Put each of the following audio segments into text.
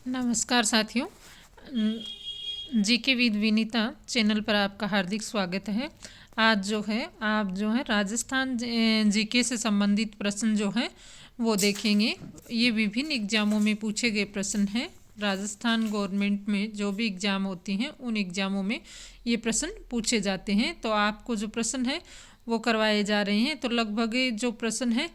नमस्कार साथियों। GK with Vinita channel पर आपका हार्दिक स्वागत है। आज आप राजस्थान जीके से संबंधित प्रश्न वो देखेंगे। ये विभिन्न एग्जामों में पूछे गए प्रश्न हैं। राजस्थान गवर्नमेंट में जो भी एग्ज़ाम होती हैं उन एग्ज़ामों में ये प्रश्न पूछे जाते हैं। तो आपको जो प्रश्न है वो करवाए जा रहे हैं। तो लगभग जो प्रश्न है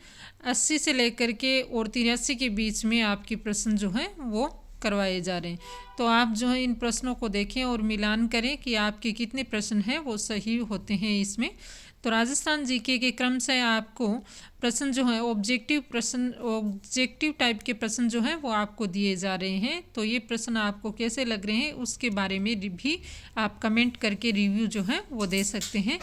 80 से लेकर के और 83 के बीच में आपके प्रश्न वो करवाए जा रहे हैं। तो आप इन प्रश्नों को देखें और मिलान करें कि आपके कितने प्रश्न हैं वो सही होते हैं इसमें। तो राजस्थान जीके के क्रम से आपको प्रश्न ऑब्जेक्टिव टाइप के प्रश्न वो आपको दिए जा रहे हैं। तो ये प्रश्न आपको कैसे लग रहे हैं उसके बारे में भी आप कमेंट करके रिव्यू वो दे सकते हैं।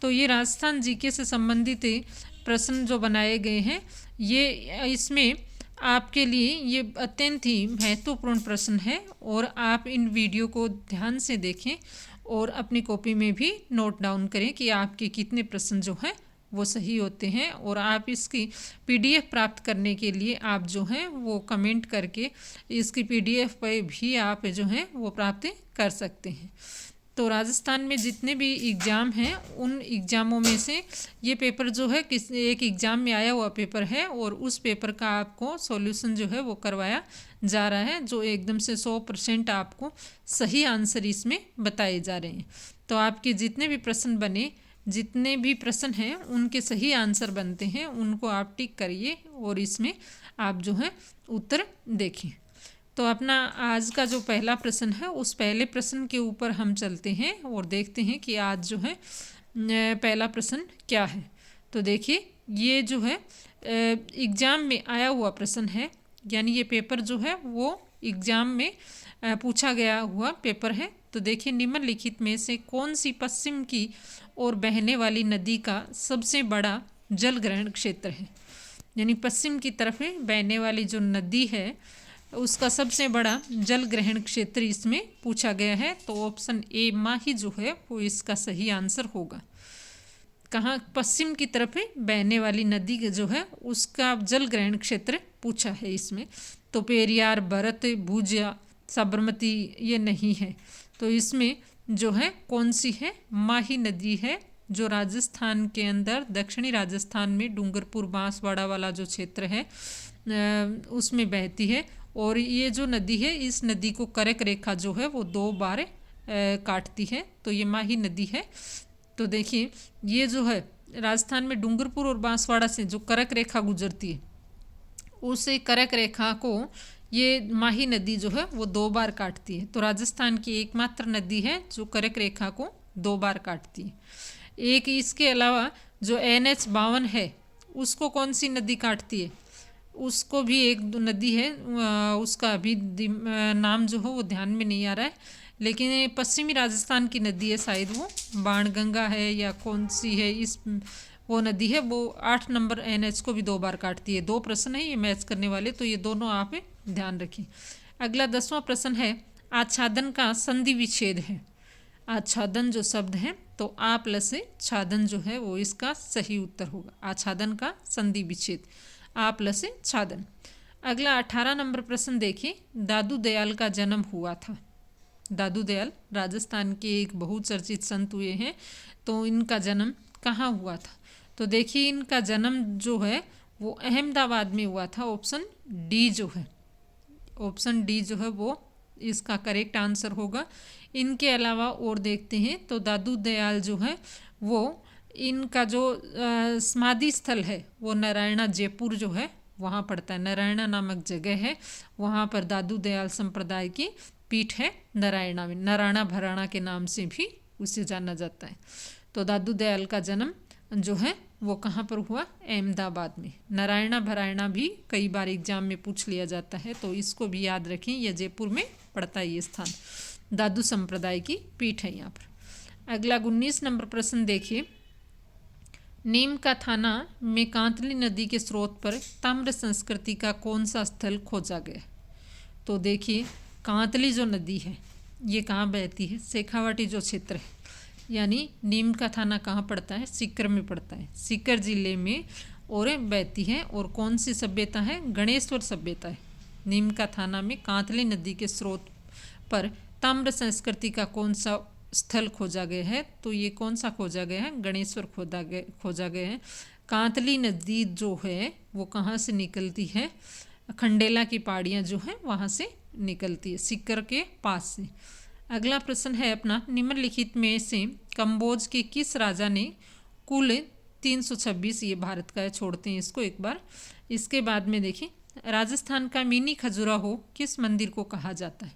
तो ये राजस्थान जीके से संबंधित प्रश्न जो बनाए गए हैं ये इसमें आपके लिए ये अत्यंत ही महत्वपूर्ण प्रश्न है और आप इन वीडियो को ध्यान से देखें और अपनी कॉपी में भी नोट डाउन करें कि आपके कितने प्रश्न वो सही होते हैं। और आप इसकी पीडीएफ प्राप्त करने के लिए आप वो कमेंट करके इसकी पीडीएफ पे भी आप वो प्राप्त कर सकते हैं। तो राजस्थान में जितने भी एग्ज़ाम हैं उन एग्ज़ामों में से ये पेपर किस एक एग्ज़ाम में आया हुआ पेपर है और उस पेपर का आपको सॉल्यूशन वो करवाया जा रहा है, जो एकदम से 100% आपको सही आंसर इसमें बताए जा रहे हैं। तो आपके जितने भी प्रश्न हैं उनके सही आंसर बनते हैं, उनको आप टिक करिए और इसमें आप उत्तर देखें। तो अपना आज का जो पहला प्रश्न है उस पहले प्रश्न के ऊपर हम चलते हैं और देखते हैं कि आज पहला प्रश्न क्या है। तो देखिए ये एग्ज़ाम में आया हुआ प्रश्न है, यानी ये पेपर वो एग्ज़ाम में पूछा गया हुआ पेपर है। तो देखिए निम्नलिखित में से कौन सी पश्चिम की ओर बहने वाली नदी का सबसे बड़ा जल ग्रहण क्षेत्र है। यानी पश्चिम की तरफ बहने वाली जो नदी है उसका सबसे बड़ा जल ग्रहण क्षेत्र इसमें पूछा गया है। तो ऑप्शन ए माही वो इसका सही आंसर होगा। कहाँ पश्चिम की तरफ बहने वाली नदी उसका जल ग्रहण क्षेत्र पूछा है इसमें। तो पेरियार, भरत, भूजा, साबरमती ये नहीं है। तो इसमें कौन सी है, माही नदी है, जो राजस्थान के अंदर दक्षिणी राजस्थान में डूंगरपुर बांसवाड़ा वाला जो क्षेत्र है उसमें बहती है। और ये जो नदी है इस नदी को कर्क रेखा वो 2 बार काटती है। तो ये माही नदी है। तो देखिए ये राजस्थान में डूंगरपुर और बांसवाड़ा से जो कर्क रेखा गुजरती है उस कर्क रेखा को ये माही नदी वो 2 बार काटती है। तो राजस्थान की एकमात्र नदी है जो कर्क रेखा को 2 बार काटती है। एक इसके अलावा जो NH-52 है उसको कौन सी नदी काटती है, उसको भी एक नदी है, उसका अभी नाम वो ध्यान में नहीं आ रहा है, लेकिन पश्चिमी राजस्थान की नदी है, शायद वो बाणगंगा है या कौन सी है, वो नदी है वो 8 नंबर NH को भी 2 बार काटती है। 2 प्रश्न है ये मैच करने वाले, तो ये दोनों आप ध्यान रखें। अगला 10वां प्रश्न है आच्छादन का संधि विच्छेद है। आच्छादन जो शब्द है तो आ प्लस छादन वो इसका सही उत्तर होगा। आच्छादन का संधि विच्छेद आ प्लस छादन। अगला 18 नंबर प्रश्न देखिए, दादू दयाल का जन्म हुआ था। दादू दयाल राजस्थान के एक बहुचर्चित संत हुए हैं। तो इनका जन्म कहाँ हुआ था। तो देखिए इनका जन्म वो अहमदाबाद में हुआ था। ऑप्शन डी वो इसका करेक्ट आंसर होगा। इनके अलावा और देखते हैं तो दादू दयाल वो इनका समाधि स्थल है वो नारायणा जयपुर वहाँ पड़ता है। नारायणा नामक जगह है, वहाँ पर दादू दयाल संप्रदाय की पीठ है। नारायणा में नारायणा भराणा के नाम से भी उसे जाना जाता है। तो दादू दयाल का जन्म वो कहाँ पर हुआ, अहमदाबाद में। नारायणा भरायणा भी कई बार एग्जाम में पूछ लिया जाता है, तो इसको भी याद रखें, यह जयपुर में पड़ता है ये स्थान। दादू संप्रदाय की पीठ है यहाँ पर। अगला 19 नंबर प्रश्न देखिए, नीम का थाना में कांतली नदी के स्रोत पर ताम्र संस्कृति का कौन सा स्थल खोजा गया। तो देखिए कांतली जो नदी है ये कहाँ बहती है, शेखावाटी जो क्षेत्र है, यानी नीम का थाना कहाँ पड़ता है, सीकर में पड़ता है। सीकर जिले में और बहती है। और कौन सी सभ्यता है, गणेश्वर सभ्यता है। नीम का थाना में कांतली नदी के स्रोत पर ताम्र संस्कृति का कौन सा स्थल खोजा गया है? तो ये कौन सा खोजा गया है? गणेश्वर खोजा गया है। कांतली नदी जो है वो कहाँ से निकलती है? खंडेला की पहाड़ियाँ जो हैं वहाँ से निकलती है, सीकर के पास से। अगला प्रश्न है अपना, निम्नलिखित में से कंबोज के किस राजा ने कुल 326, ये भारत का है, छोड़ते हैं इसको एक बार। इसके बाद में देखिए, राजस्थान का मिनी खजुराहो किस मंदिर को कहा जाता है?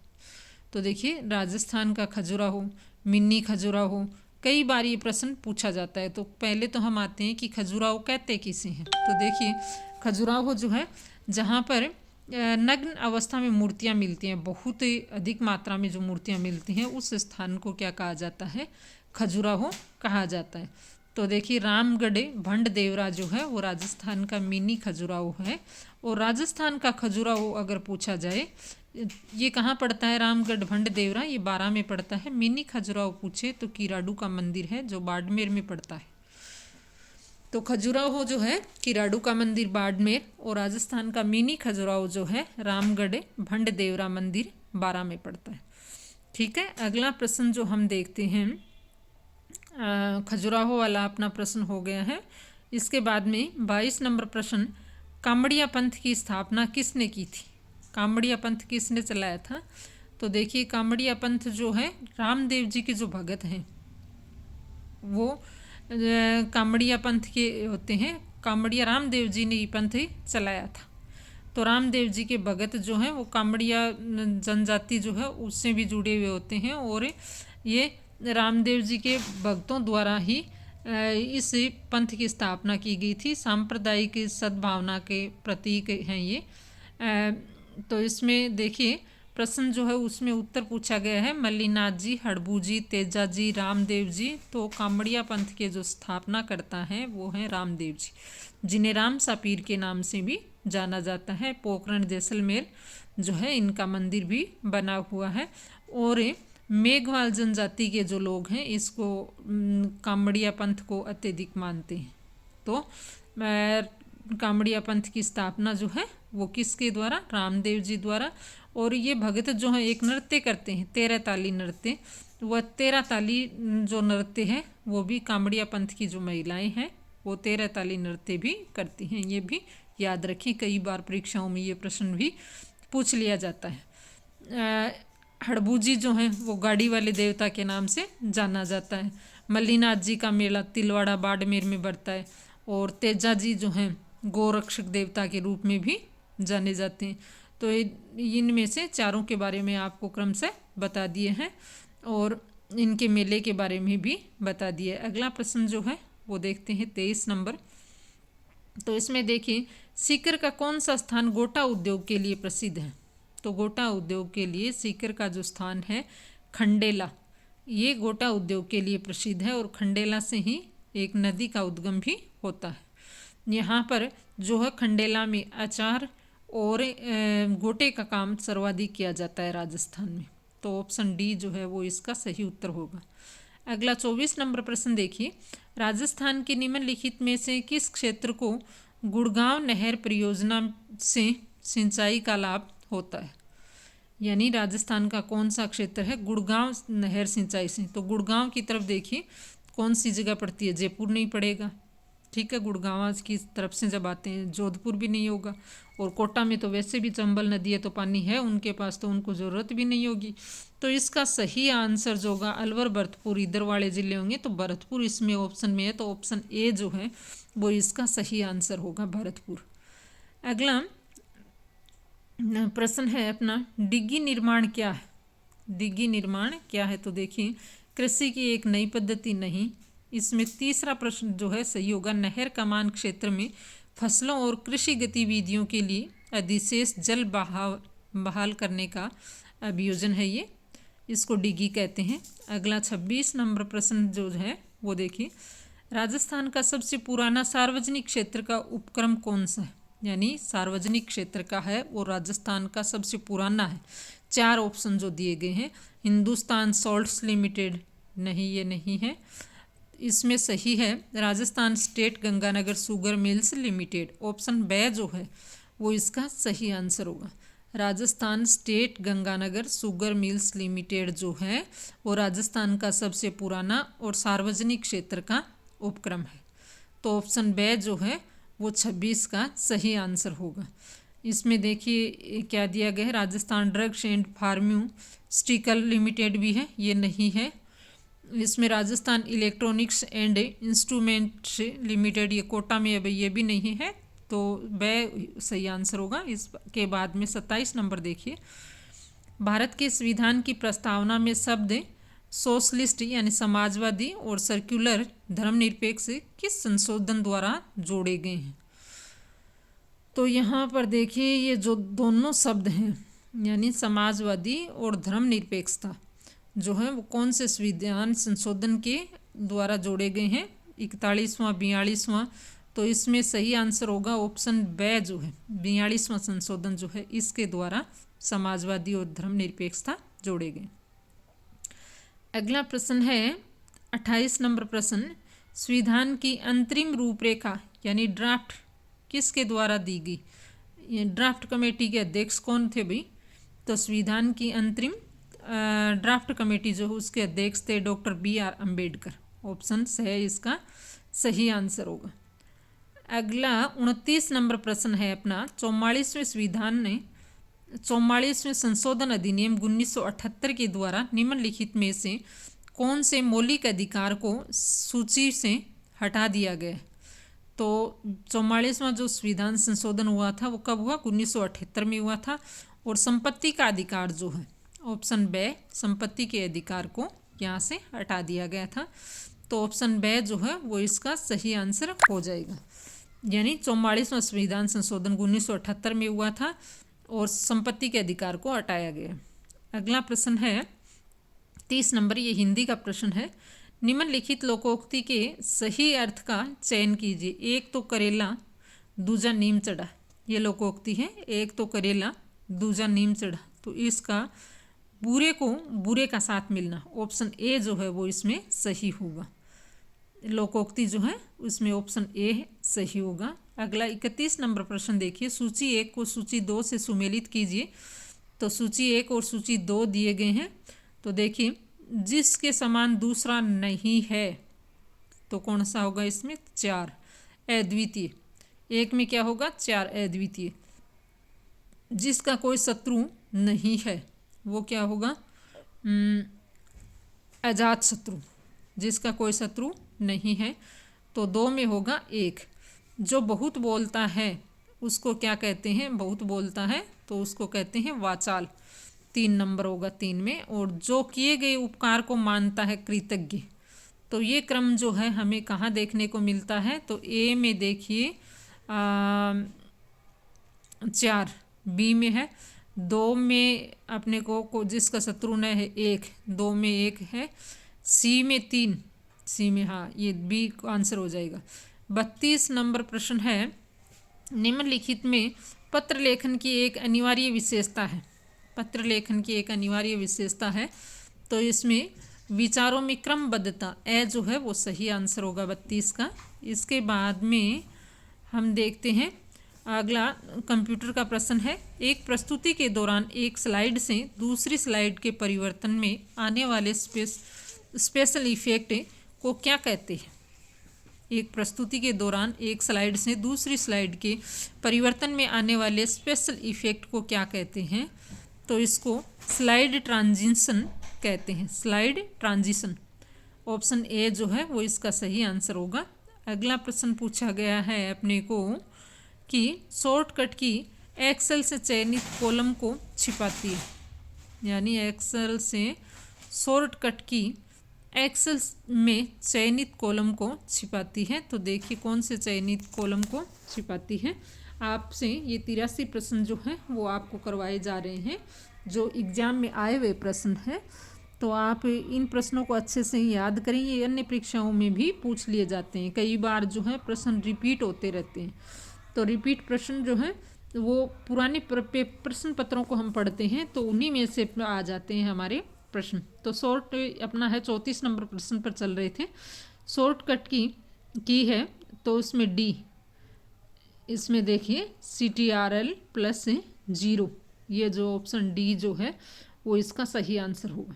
तो देखिए, राजस्थान का खजुराहो, मिनी खजुराहो, कई बार ये प्रश्न पूछा जाता है। तो पहले तो हम आते हैं कि खजुराहो कहते किसे हैं। तो देखिए, खजुराहो जो है जहाँ पर नग्न अवस्था में मूर्तियाँ मिलती हैं, बहुत अधिक मात्रा में जो मूर्तियाँ मिलती हैं, उस स्थान को क्या कहा जाता है? खजुराहो कहा जाता है। तो देखिए, रामगढ़ भंड देवरा जो है वो राजस्थान का मिनी खजुराहो है। और राजस्थान का खजुराहो अगर पूछा जाए, ये कहाँ पड़ता है? रामगढ़ भंड देवरा ये 12 में पड़ता है। मिनी खजुराहो पूछे तो किराडू का मंदिर है जो बाड़मेर में पड़ता है। तो खजुराहो जो है किराडू का मंदिर बाड़मेर, और राजस्थान का मिनी खजुराहो जो है रामगढ़ भंड देवरा मंदिर 12 में पड़ता है। ठीक है, अगला प्रश्न जो हम देखते हैं, खजुराहो वाला अपना प्रश्न हो गया है। इसके बाद में 22 नंबर प्रश्न, कामड़िया पंथ की स्थापना किसने की थी? कामड़िया पंथ किसने चलाया था? तो देखिए, कामड़िया पंथ जो है रामदेव जी के जो भगत हैं वो कामड़िया पंथ के होते हैं। कामड़िया रामदेव जी ने ये पंथ चलाया था। तो रामदेव जी के भगत जो हैं वो कामड़िया जनजाति जो है उससे भी जुड़े हुए होते हैं, और ये रामदेव जी के भक्तों द्वारा ही इस पंथ की स्थापना की गई थी। सांप्रदायिक सद्भावना के प्रतीक हैं ये। तो इसमें देखिए, प्रश्न जो है उसमें उत्तर पूछा गया है, मल्लीनाथ जी, हड़बू जी, तेजा जी, रामदेव जी। तो कामड़िया पंथ के जो स्थापना करता है वो हैं रामदेव जी, जिन्हें राम सापीर के नाम से भी जाना जाता है। पोखरण जैसलमेर जो है इनका मंदिर भी बना हुआ है। और मेघवाल जनजाति के जो लोग हैं इसको कामड़िया पंथ को अत्यधिक मानते हैं। तो कामड़िया पंथ की स्थापना जो है वो किसके द्वारा? रामदेव जी द्वारा। और ये भगत जो हैं एक नृत्य करते हैं, 13 ताली नृत्य। वह 13 ताली जो नृत्य है वो भी कामड़िया पंथ की जो महिलाएं हैं वो 13 ताली नृत्य भी करती हैं। ये भी याद रखें, कई बार परीक्षाओं में ये प्रश्न भी पूछ लिया जाता है। हड़बू जी जो हैं वो गाड़ी वाले देवता के नाम से जाना जाता है। मल्लीनाथ जी का मेला तिलवाड़ा बाड़मेर में बढ़ता है। और तेजा जी जो हैं गोरक्षक देवता के रूप में भी जाने जाते हैं। तो इनमें से चारों के बारे में आपको क्रम से बता दिए हैं और इनके मेले के बारे में भी बता दिए। अगला प्रश्न जो है वो देखते हैं 23 नंबर। तो इसमें देखिए, सीकर का कौन सा स्थान गोटा उद्योग के लिए प्रसिद्ध है? तो गोटा उद्योग के लिए सीकर का जो स्थान है खंडेला, ये गोटा उद्योग के लिए प्रसिद्ध है। और खंडेला से ही एक नदी का उद्गम भी होता है। यहाँ पर जो है खंडेला में अचार और गोटे का काम सर्वाधिक किया जाता है राजस्थान में। तो ऑप्शन डी जो है वो इसका सही उत्तर होगा। अगला 24 नंबर प्रश्न देखिए, राजस्थान के निम्नलिखित में से किस क्षेत्र को गुड़गांव नहर परियोजना से सिंचाई का लाभ होता है? यानी राजस्थान का कौन सा क्षेत्र है गुड़गांव नहर सिंचाई से? तो गुड़गांव की तरफ देखिए कौन सी जगह पड़ती है? जयपुर नहीं पड़ेगा, ठीक है। गुड़गांव की तरफ से जब आते हैं जोधपुर भी नहीं होगा। और कोटा में तो वैसे भी चंबल नदी है तो पानी है उनके पास, तो उनको ज़रूरत भी नहीं होगी। तो इसका सही आंसर जो होगा अलवर भरतपुर, इधर वाले ज़िले होंगे। तो भरतपुर इसमें ऑप्शन में है, तो ऑप्शन ए जो है वो इसका सही आंसर होगा, भरतपुर। अगला प्रश्न है अपना, डिग्गी निर्माण क्या है? डिग्गी निर्माण क्या है? तो देखिए, कृषि की एक नई पद्धति नहीं। इसमें तीसरा प्रश्न जो है सही होगा, नहर कमान क्षेत्र में फसलों और कृषि गतिविधियों के लिए अधिशेष जल बहाल करने का अभियोजन है ये, इसको डिग्गी कहते हैं। अगला 26 नंबर प्रश्न जो है वो देखिए, राजस्थान का सबसे पुराना सार्वजनिक क्षेत्र का उपक्रम कौन सा है? यानी सार्वजनिक क्षेत्र का है वो राजस्थान का सबसे पुराना है। 4 ऑप्शन जो दिए गए हैं, हिंदुस्तान सॉल्ट्स लिमिटेड, नहीं ये नहीं है। इसमें सही है Rajasthan state Ganganagar sugar mills limited, option बे जो है वो इसका सही आंसर होगा। Rajasthan state Ganganagar sugar mills limited जो है वो राजस्थान का सबसे पुराना और सार्वजनिक क्षेत्र का उपक्रम है। तो ऑप्शन बी जो है वो 26 का सही आंसर होगा। इसमें देखिए क्या दिया गया है, Rajasthan drugs and pharmaceutical limited भी है, ये नहीं है। इसमें Rajasthan electronics and instruments limited, ये कोटा में अब ये भी नहीं है, तो बे सही आंसर होगा। इसके बाद में 27 नंबर देखिए, भारत के संविधान की प्रस्तावना में शब्द सोशलिस्ट यानी समाजवादी और सर्कुलर धर्मनिरपेक्ष किस संशोधन द्वारा जोड़े गए हैं। तो यहाँ पर देखिए ये जो दोनों शब्द हैं यानी समाजवादी और धर्मनिरपेक्षता जो है वो कौन से संविधान संशोधन के द्वारा जोड़े गए हैं, 41वां 42वां। तो इसमें सही आंसर होगा ऑप्शन बी जो है 42वां संशोधन जो है इसके द्वारा समाजवादी और धर्मनिरपेक्षता जोड़े गए। अगला प्रश्न है 28 नंबर प्रश्न, संविधान की अंतरिम रूपरेखा यानी ड्राफ्ट किसके द्वारा दी गई। ये ड्राफ्ट कमेटी के अध्यक्ष कौन थे भाई, तो संविधान की अंतरिम ड्राफ्ट कमेटी जो है उसके अध्यक्ष थे डॉक्टर BR अम्बेडकर। ऑप्शन है इसका सही आंसर होगा। अगला 29 नंबर प्रश्न है अपना, 44वें संशोधन अधिनियम 1978 के द्वारा निम्नलिखित में से कौन से मौलिक अधिकार को सूची से हटा दिया गया। तो 44वां जो संविधान संशोधन हुआ था वो कब हुआ, 1978 में हुआ था। और संपत्ति का अधिकार जो है ऑप्शन बी, संपत्ति के अधिकार को यहाँ से हटा दिया गया था। तो ऑप्शन बी जो है वो इसका सही आंसर हो जाएगा, यानी 44वां संविधान संशोधन 1978 में हुआ था और संपत्ति के अधिकार को हटाया गया। अगला प्रश्न है 30 नंबर, ये हिंदी का प्रश्न है, निम्नलिखित लोकोक्ति के सही अर्थ का चयन कीजिए। एक तो करेला दूजा नीम चढ़ा, ये लोकोक्ति है, एक तो करेला दूजा नीम चढ़ा। तो इसका बुरे को बुरे का साथ मिलना, ऑप्शन ए जो है वो इसमें सही होगा। लोकोक्ति जो है उसमें ऑप्शन ए सही होगा। अगला 31 नंबर प्रश्न देखिए, सूची 1 को सूची 2 से सुमेलित कीजिए। तो सूची 1 और सूची 2 दिए गए हैं। तो देखिए जिसके समान दूसरा नहीं है तो कौन सा होगा इसमें, 4 अद्वितीय। एक में क्या होगा, 4 अद्वितीय। जिसका कोई शत्रु नहीं है वो क्या होगा, अजात शत्रु, जिसका कोई शत्रु नहीं है। तो 2 में होगा 1। जो बहुत बोलता है उसको क्या कहते हैं, बहुत बोलता है तो उसको कहते हैं वाचाल, 3 नंबर होगा 3 में। और जो किए गए उपकार को मानता है कृतज्ञ। तो ये क्रम जो है हमें कहाँ देखने को मिलता है, तो ए में देखिए 4, बी में है 2 में अपने को जिसका शत्रु न है 1, 2 में 1 है, सी में 3, सी में हाँ ये बी आंसर हो जाएगा। 32 नंबर प्रश्न है, निम्नलिखित में पत्र लेखन की एक अनिवार्य विशेषता है, पत्र लेखन की एक अनिवार्य विशेषता है। तो इसमें विचारों में क्रमबद्धता, ए जो है वो सही आंसर होगा 32 का। इसके बाद में हम देखते हैं अगला कंप्यूटर का प्रश्न है, एक प्रस्तुति के दौरान एक स्लाइड से दूसरी स्लाइड के परिवर्तन में आने वाले स्पेशल इफेक्ट को क्या कहते हैं। एक प्रस्तुति के दौरान एक स्लाइड से दूसरी स्लाइड के परिवर्तन में आने वाले स्पेशल इफेक्ट को क्या कहते हैं। तो इसको स्लाइड ट्रांजिशन कहते हैं, स्लाइड ट्रांजिशन। ऑप्शन ए जो है वो इसका सही आंसर होगा। अगला प्रश्न पूछा गया है अपने को कि शॉर्टकट की एक्सेल से चयनित कॉलम को छिपाती है, यानी एक्सेल से शॉर्टकट की एक्सेल में चयनित कॉलम को छिपाती है। तो देखिए कौन से चयनित कॉलम को छिपाती है। आपसे ये 83 प्रश्न जो हैं वो आपको करवाए जा रहे हैं, जो एग्ज़ाम में आए हुए प्रश्न हैं। तो आप इन प्रश्नों को अच्छे से याद करें, ये अन्य परीक्षाओं में भी पूछ लिए जाते हैं। कई बार जो है प्रश्न रिपीट होते रहते हैं। तो रिपीट प्रश्न जो है वो पुराने प्रश्न पत्रों को हम पढ़ते हैं तो उन्हीं में से आ जाते हैं हमारे प्रश्न। तो शॉर्ट अपना है 34 नंबर प्रश्न पर चल रहे थे। शॉर्टकट की है तो उसमें डी, इसमें देखिए CTRL+0 ये जो ऑप्शन डी जो है वो इसका सही आंसर होगा।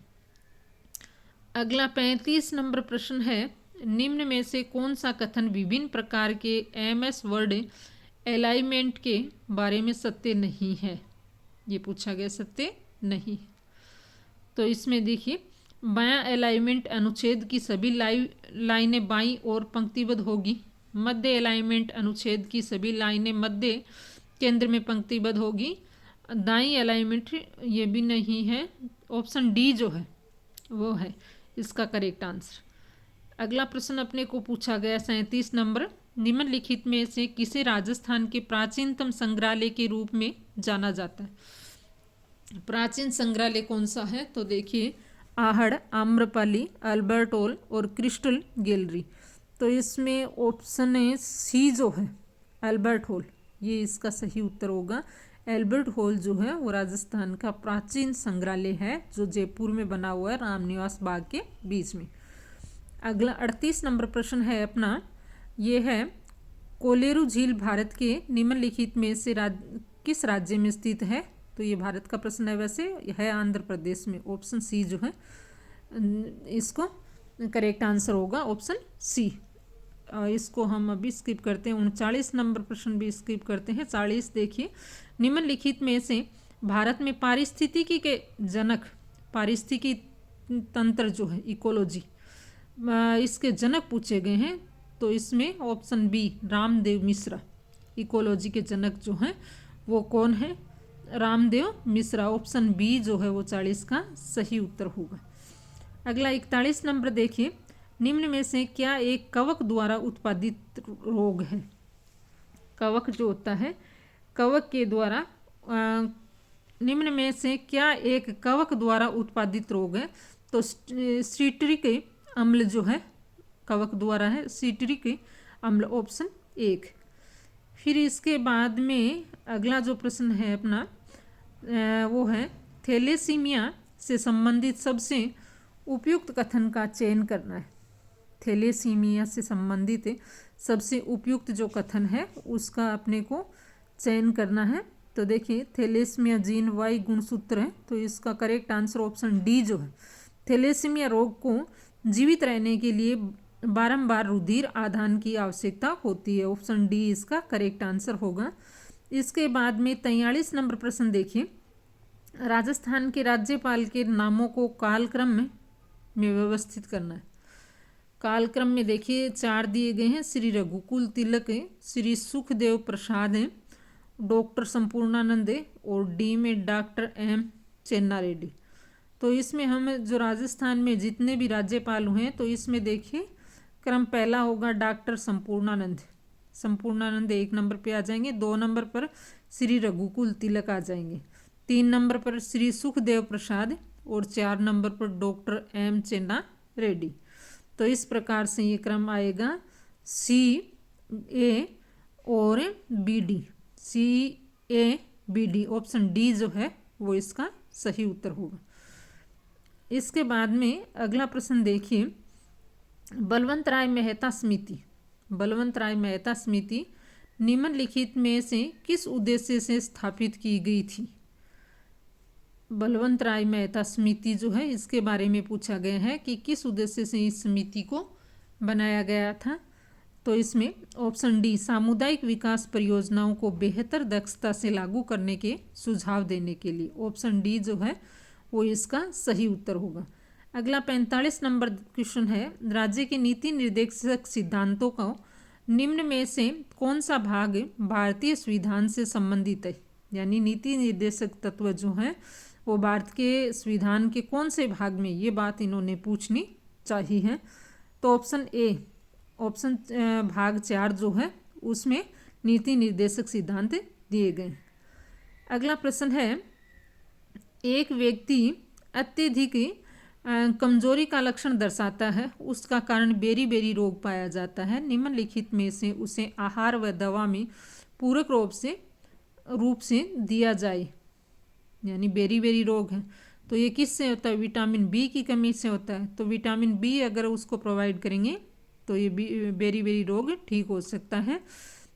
अगला 35 नंबर प्रश्न है, निम्न में से कौन सा कथन विभिन्न प्रकार के एमएस वर्ड अलाइनमेंट के बारे में सत्य नहीं है। ये पूछा गया, सत्य नहीं है। तो इसमें देखिए, बायां अलाइनमेंट अनुच्छेद की सभी लाइनें बाईं ओर पंक्तिबद्ध होगी। मध्य अलाइनमेंट अनुच्छेद की सभी लाइनें मध्य केंद्र में पंक्तिबद्ध होगी। दाईं अलाइनमेंट ये भी नहीं है। ऑप्शन डी जो है वो है इसका करेक्ट आंसर। अगला प्रश्न अपने को पूछा गया 37 नंबर, निम्नलिखित में से किसे राजस्थान के प्राचीनतम संग्रहालय के रूप में जाना जाता है। प्राचीन संग्रहालय कौन सा है, तो देखिए आहड़, आम्रपाली, अल्बर्ट हॉल और क्रिस्टल गैलरी। तो इसमें ऑप्शन है सी जो है अल्बर्ट हॉल, ये इसका सही उत्तर होगा। अल्बर्ट हॉल जो है वो राजस्थान का प्राचीन संग्रहालय है जो जयपुर में बना हुआ है, रामनिवास बाग के बीच में। अगला 38 नंबर प्रश्न है अपना, ये है कोलेरू झील भारत के निम्नलिखित में से किस राज्य में स्थित है। तो ये भारत का प्रश्न है, वैसे है आंध्र प्रदेश में। ऑप्शन सी जो है इसको करेक्ट आंसर होगा, ऑप्शन सी। इसको हम अभी स्किप करते हैं। 39 नंबर प्रश्न भी स्किप करते हैं। 40 देखिए, निम्नलिखित में से भारत में पारिस्थितिकी के जनक, पारिस्थितिकी तंत्र जो है इकोलॉजी, इसके जनक पूछे गए हैं। तो इसमें option B Ramdev Mishra, ecology के जनक जो हैं वो कौन है, रामदेव मिश्रा। ऑप्शन बी जो है वो 40 का सही उत्तर होगा। अगला 41 नंबर देखिए, निम्न में से क्या एक कवक द्वारा उत्पादित रोग है। कवक जो होता है, कवक के द्वारा निम्न में से क्या एक कवक द्वारा उत्पादित रोग है। तो सिट्रिक अम्ल जो है कवक द्वारा है, सिट्रिक अम्ल, ऑप्शन 1। फिर इसके बाद में अगला जो प्रश्न है अपना वो है थैलेसीमिया से संबंधित सबसे उपयुक्त कथन का चयन करना है। थैलेसीमिया से संबंधित सबसे उपयुक्त जो कथन है उसका अपने को चयन करना है। तो देखिए थैलेसीमिया जीन वाई गुणसूत्र है, तो इसका करेक्ट आंसर ऑप्शन डी जो है। थैलेसीमिया रोग को जीवित रहने के लिए बारंबार रुधिर आदान की आवश्यकता होती है। ऑप्शन डी इसका करेक्ट आंसर होगा। इसके बाद में 43 नंबर प्रश्न देखिए, राजस्थान के राज्यपाल के नामों को कालक्रम में व्यवस्थित करना है। कालक्रम में देखिए 4 दिए गए हैं। श्री रघुकुल तिलक है, श्री सुखदेव प्रसाद है, डॉक्टर संपूर्णानंद है और डी में डॉक्टर एम चेन्ना रेड्डी। तो इसमें हम जो राजस्थान में जितने भी राज्यपाल हुए हैं तो इसमें देखिए क्रम पहला होगा डॉक्टर संपूर्णानंद। संपूर्णानंद 1 नंबर पे आ जाएंगे। 2 नंबर पर श्री रघुकुल तिलक आ जाएंगे। 3 नंबर पर श्री सुखदेव प्रसाद और 4 नंबर पर डॉक्टर एम चेन्ना रेड्डी। तो इस प्रकार से ये क्रम आएगा सी ए और B D, C A B D. Option D जो है वो इसका सही उत्तर होगा। इसके बाद में अगला प्रश्न देखिए, बलवंत राय मेहता समिति, बलवंत राय मेहता समिति निम्नलिखित में से किस उद्देश्य से स्थापित की गई थी। बलवंत राय मेहता समिति जो है इसके बारे में पूछा गया है कि किस उद्देश्य से इस समिति को बनाया गया था। तो इसमें ऑप्शन डी सामुदायिक विकास परियोजनाओं को बेहतर दक्षता से लागू करने के सुझाव देने के लिए। ऑप्शन डी जो है वो इसका सही उत्तर होगा। अगला 45 नंबर क्वेश्चन है, राज्य के नीति निर्देशक सिद्धांतों का निम्न में से कौन सा भाग भारतीय संविधान से संबंधित है। यानी नीति निर्देशक तत्व जो हैं वो भारत के संविधान के कौन से भाग में, ये बात इन्होंने पूछनी चाहिए है। तो ऑप्शन ए, ऑप्शन भाग 4 जो है उसमें नीति निर्देशक सिद्धांत दिए गए। अगला प्रश्न है, एक व्यक्ति अत्यधिक कमजोरी का लक्षण दर्शाता है, उसका कारण बेरी रोग पाया जाता है। निम्नलिखित में से उसे आहार व दवा में पूरक रूप से दिया जाए। यानी बेरी रोग है तो ये किससे होता है, विटामिन बी की कमी से होता है। तो विटामिन बी अगर उसको प्रोवाइड करेंगे तो ये बेरी रोग ठीक हो सकता है।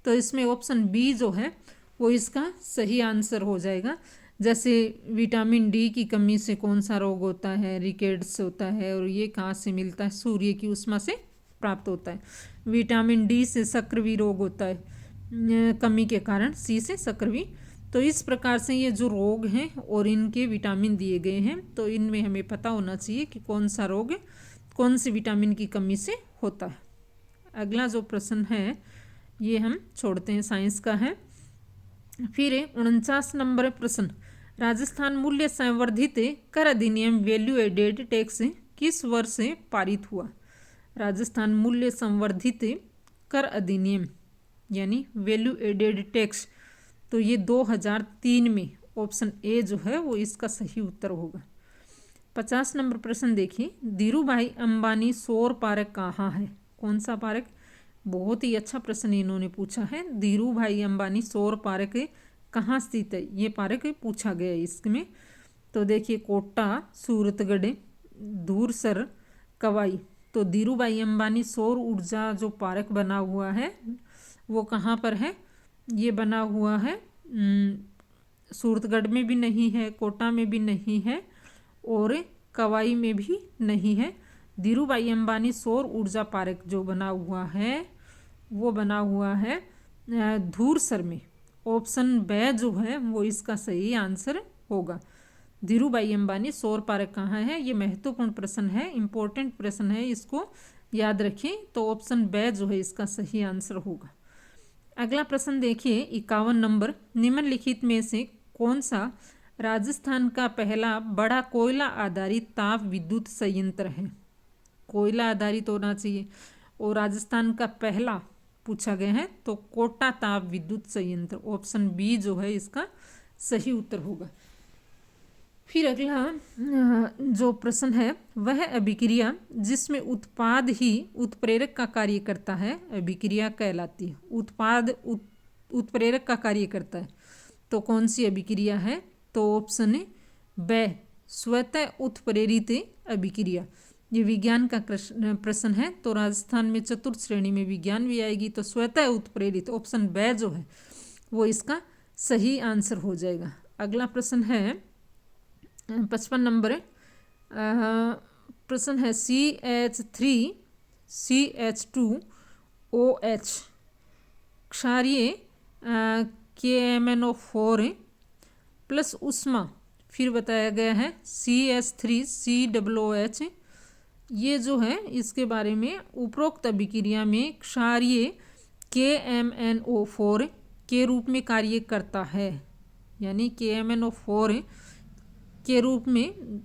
तो इसमें ऑप्शन बी जो है वो इसका सही आंसर हो जाएगा। जैसे विटामिन डी की कमी से कौन सा रोग होता है, रिकेट्स होता है, और ये कहाँ से मिलता है, सूर्य की उष्मा से प्राप्त होता है। विटामिन डी से सक्रिय रोग होता है कमी के कारण, सी से सक्रिय। तो इस प्रकार से ये जो रोग हैं और इनके विटामिन दिए गए हैं, तो इनमें हमें पता होना चाहिए कि कौन सा रोग कौन से विटामिन की कमी से होता है। अगला जो प्रश्न है ये हम छोड़ते हैं, साइंस का है। फिर 49 नंबर प्रश्न, राजस्थान मूल्य संवर्धित कर अधिनियम वैल्यू एडेड टैक्स किस वर्ष से पारित हुआ? राजस्थान मूल्य संवर्धित कर अधिनियम यानी वैल्यू एडेड टैक्स, तो ये 2003 में, ऑप्शन ए जो है वो इसका सही उत्तर होगा। 50 नंबर प्रश्न देखिए, धीरू भाई अंबानी सौर पार्क कहाँ है? कौन सा पार्क? बहुत ही अच्छा प्रश्न इन्होंने पूछा है। धीरू भाई अंबानी सौर पार्क कहाँ स्थित है, ये पार्क पूछा गया है इसमें। तो देखिए कोटा, सूरतगढ़, धूरसर, कवाई। तो धीरू भाई अंबानी सौर ऊर्जा जो पार्क बना हुआ है वो कहाँ पर है? ये बना हुआ है सूरतगढ़ में भी नहीं है, कोटा में भी नहीं है, और कवाई में भी नहीं है। धीरू भाई अंबानी सौर ऊर्जा पार्क जो बना हुआ है वो बना हुआ है धूरसर में। ऑप्शन बे जो है वो इसका सही आंसर होगा। धीरू भाई अंबानी सौर पार्क कहाँ है? ये महत्वपूर्ण प्रश्न है, इंपॉर्टेंट प्रश्न है, इसको याद रखें। तो ऑप्शन बे जो है इसका सही आंसर होगा। अगला प्रश्न देखिए 51 नंबर, निम्नलिखित में से कौन सा राजस्थान का पहला बड़ा कोयला आधारित ताप विद्युत संयंत्र है? कोयला आधारित होना चाहिए, और राजस्थान का पहला पूछा गया है तो कोटा ताप विद्युत संयंत्र, ऑप्शन बी जो है इसका सही उत्तर होगा। फिर अगला जो प्रश्न है वह अभिक्रिया जिसमें उत्पाद ही उत्प्रेरक का कार्य करता है अभिक्रिया कहलाती है। उत्पाद उत्प्रेरक का कार्य करता है, तो कौन सी अभिक्रिया है? तो ऑप्शन बे, स्वतः उत्प्रेरित अभिक्रिया। ये विज्ञान का प्रश्न है, तो राजस्थान में चतुर्थ श्रेणी में विज्ञान भी आएगी, तो स्वतः उत्प्रेरित, ऑप्शन बे जो है वो इसका सही आंसर हो जाएगा। अगला प्रश्न है 55 नंबर प्रश्न है, CH3CH2OH क्षारीय KMnO4 प्लस उष्मा, फिर बताया गया है CH3COOH। ये जो है इसके बारे में उपरोक्त अभिक्रिया में क्षारीय KMnO4 के रूप में कार्य करता है, यानी KMnO4 के रूप में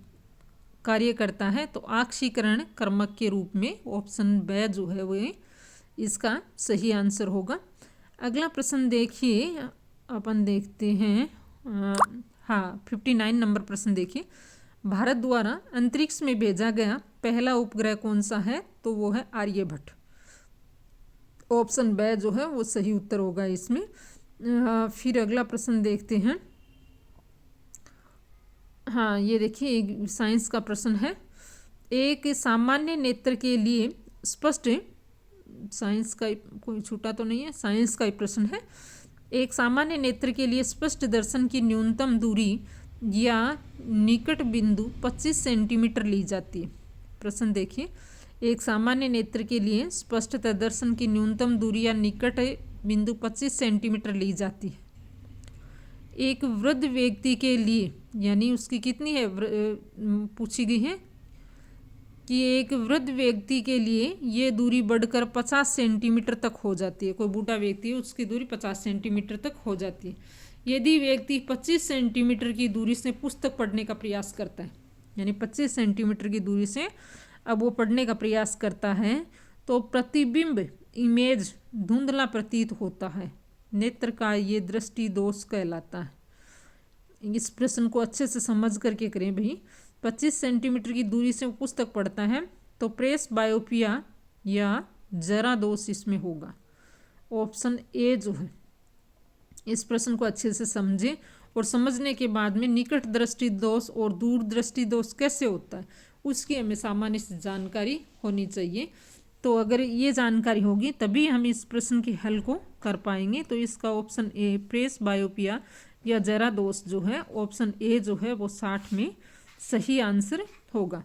कार्य करता है, तो ऑक्सीकरण कर्मक के रूप में, ऑप्शन बे जो है वो इसका सही आंसर होगा। अगला प्रश्न देखिए, अपन देखते हैं 59 नंबर प्रश्न देखिए, भारत द्वारा अंतरिक्ष में भेजा गया पहला उपग्रह कौन सा है? तो वो है आर्यभट्ट, ऑप्शन बे जो है वो सही उत्तर होगा इसमें। फिर अगला प्रश्न देखते हैं, ये देखिए एक साइंस का प्रश्न है, एक सामान्य नेत्र के लिए स्पष्ट, साइंस का कोई छूटा तो नहीं है, साइंस का ही प्रश्न है। एक सामान्य नेत्र के लिए स्पष्ट दर्शन की न्यूनतम दूरी या निकट बिंदु 25 सेंटीमीटर ली जाती है। प्रश्न देखिए, एक सामान्य नेत्र के लिए स्पष्टता दर्शन की न्यूनतम दूरी या निकट बिंदु 25 सेंटीमीटर ली जाती है। एक वृद्ध व्यक्ति के लिए, यानी उसकी कितनी है पूछी गई है कि एक वृद्ध व्यक्ति के लिए ये दूरी बढ़कर 50 सेंटीमीटर तक हो जाती है। कोई बूढ़ा व्यक्ति है उसकी दूरी 50 सेंटीमीटर तक हो जाती है। यदि व्यक्ति 25 सेंटीमीटर की दूरी से पुस्तक पढ़ने का प्रयास करता है, यानी 25 सेंटीमीटर की दूरी से अब वो पढ़ने का प्रयास करता है, तो प्रतिबिंब इमेज धुंधला प्रतीत होता है। नेत्र का ये दृष्टि दोष कहलाता है। इस प्रश्न को अच्छे से समझ करके करें भाई। 25 सेंटीमीटर की दूरी से वो पुस्तक पढ़ता है तो प्रेस बायोपिया या जरा दोष इसमें होगा, ऑप्शन ए जो है। इस प्रश्न को अच्छे से समझें और समझने के बाद में निकट दृष्टि दोष और दूर दृष्टि दोष कैसे होता है उसकी हमें सामान्य से जानकारी होनी चाहिए। तो अगर ये जानकारी होगी तभी हम इस प्रश्न के हल को कर पाएंगे। तो इसका ऑप्शन ए प्रेस बायोपिया या जरादोस जो है ऑप्शन ए जो है वो 60 में सही आंसर होगा।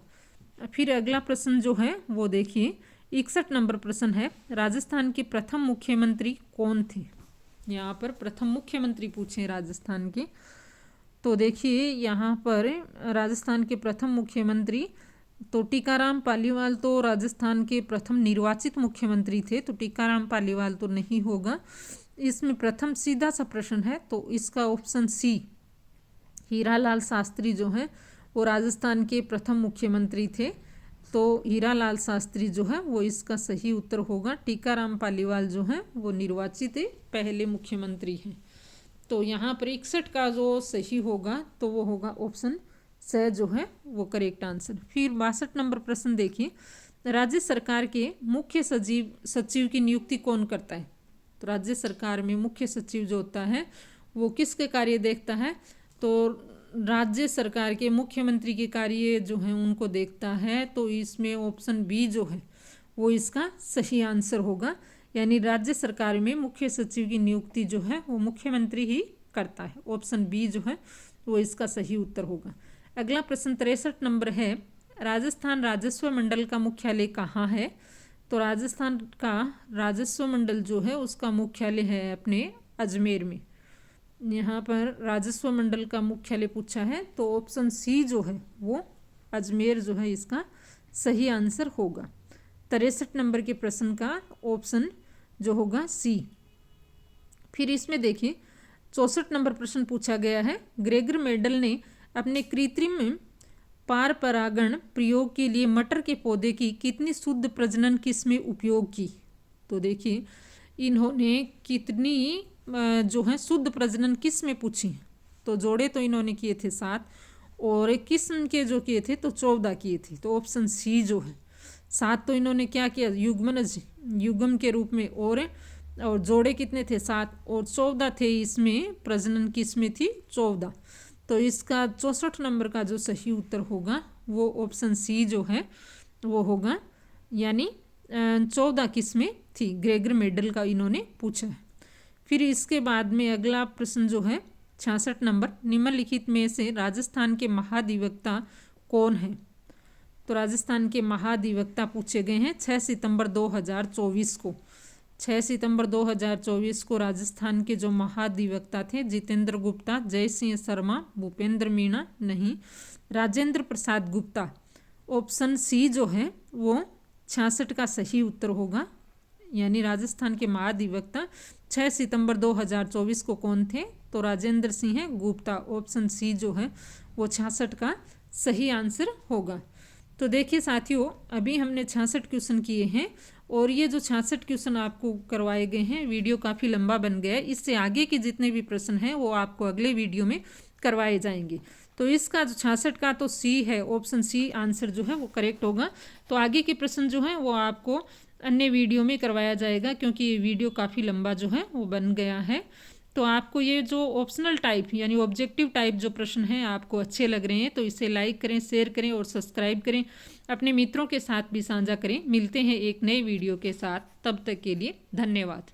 फिर अगला प्रश्न जो है वो देखिए 61 नंबर प्रश्न है, राजस्थान के प्रथम मुख्यमंत्री कौन थे। यहाँ पर प्रथम मुख्यमंत्री पूछे राजस्थान के, तो देखिए यहाँ पर राजस्थान के प्रथम मुख्यमंत्री तो टीकाराम पालीवाल तो राजस्थान के प्रथम निर्वाचित मुख्यमंत्री थे, तो टीकाराम पालीवाल तो नहीं होगा। इसमें प्रथम सीधा सा प्रश्न है तो इसका ऑप्शन सी हीरालाल शास्त्री जो है वो राजस्थान के प्रथम मुख्यमंत्री थे, तो हीरालाल शास्त्री जो है वो इसका सही उत्तर होगा। टीकाराम पालीवाल जो है वो निर्वाचित पहले मुख्यमंत्री हैं। तो यहाँ पर 61 का जो सही होगा तो वो होगा ऑप्शन स जो है वो करेक्ट आंसर। फिर 62 नंबर प्रश्न देखिए, राज्य सरकार के मुख्य सचिव की नियुक्ति कौन करता है। तो राज्य सरकार में मुख्य सचिव जो होता है वो किसके कार्य देखता है, तो राज्य सरकार के मुख्यमंत्री के कार्य जो हैं उनको देखता है, तो इसमें ऑप्शन बी जो है वो इसका सही आंसर होगा। यानी राज्य सरकार में मुख्य सचिव की नियुक्ति जो है वो मुख्यमंत्री ही करता है। ऑप्शन बी जो है वो इसका सही उत्तर होगा। अगला प्रश्न 63 नंबर है, राजस्थान राजस्व मंडल का मुख्यालय कहाँ है। तो राजस्थान का राजस्व मंडल जो है उसका मुख्यालय है अपने अजमेर में। यहाँ पर राजस्व मंडल का मुख्यालय पूछा है तो ऑप्शन सी जो है वो अजमेर जो है इसका सही आंसर होगा। 63 नंबर के प्रश्न का ऑप्शन जो होगा सी। फिर इसमें देखिए 64 नंबर प्रश्न पूछा गया है, ग्रेगर मेंडल ने अपने कृत्रिम पार परागण प्रयोग के लिए मटर के पौधे की कितनी शुद्ध प्रजनन किस्में उपयोग की। तो देखिए इन्होंने कितनी जो है शुद्ध प्रजनन किस्में पूछी हैं, तो जोड़े तो इन्होंने किए थे 7 और एक किस्म के जो किए थे तो 14 किए थे। तो ऑप्शन सी जो है 7 तो इन्होंने क्या किया युग्म के रूप में, और जोड़े कितने थे 7 और 14 थे इसमें प्रजनन किस्में थी 14। तो इसका 64 नंबर का जो सही उत्तर होगा वो ऑप्शन सी जो है वो होगा, यानी 14 किस्में थी ग्रेगर मेंडल का इन्होंने पूछा है। फिर इसके बाद में अगला प्रश्न जो है 66 नंबर, निम्नलिखित में से राजस्थान के महाधिवक्ता कौन है। तो राजस्थान के महाधिवक्ता पूछे गए हैं 6 सितंबर 2024 को। 6 सितंबर 2024 को राजस्थान के जो महाधिवक्ता थे जितेंद्र गुप्ता, जय सिंह शर्मा, भूपेंद्र मीणा नहीं, राजेंद्र प्रसाद गुप्ता। ऑप्शन सी जो है वो 66 का सही उत्तर होगा। यानी राजस्थान के महाधिवक्ता 6 सितंबर 2024 को कौन थे, तो राजेंद्र सिंह गुप्ता। ऑप्शन सी जो है वो 66 का सही आंसर होगा। तो देखिए साथियों अभी हमने 66 क्वेश्चन किए हैं और ये जो 66 क्वेश्चन आपको करवाए गए हैं वीडियो काफ़ी लंबा बन गया है। इससे आगे के जितने भी प्रश्न हैं वो आपको अगले वीडियो में करवाए जाएंगे। तो इसका जो 66 का तो सी है, ऑप्शन सी आंसर जो है वो करेक्ट होगा। तो आगे के प्रश्न जो हैं वो आपको अन्य वीडियो में करवाया जाएगा क्योंकि ये वीडियो काफ़ी लंबा जो है वो बन गया है। तो आपको ये जो ऑप्शनल टाइप यानी ऑब्जेक्टिव टाइप जो प्रश्न हैं आपको अच्छे लग रहे हैं तो इसे लाइक करें, शेयर करें और सब्सक्राइब करें, अपने मित्रों के साथ भी साझा करें। मिलते हैं एक नए वीडियो के साथ, तब तक के लिए धन्यवाद।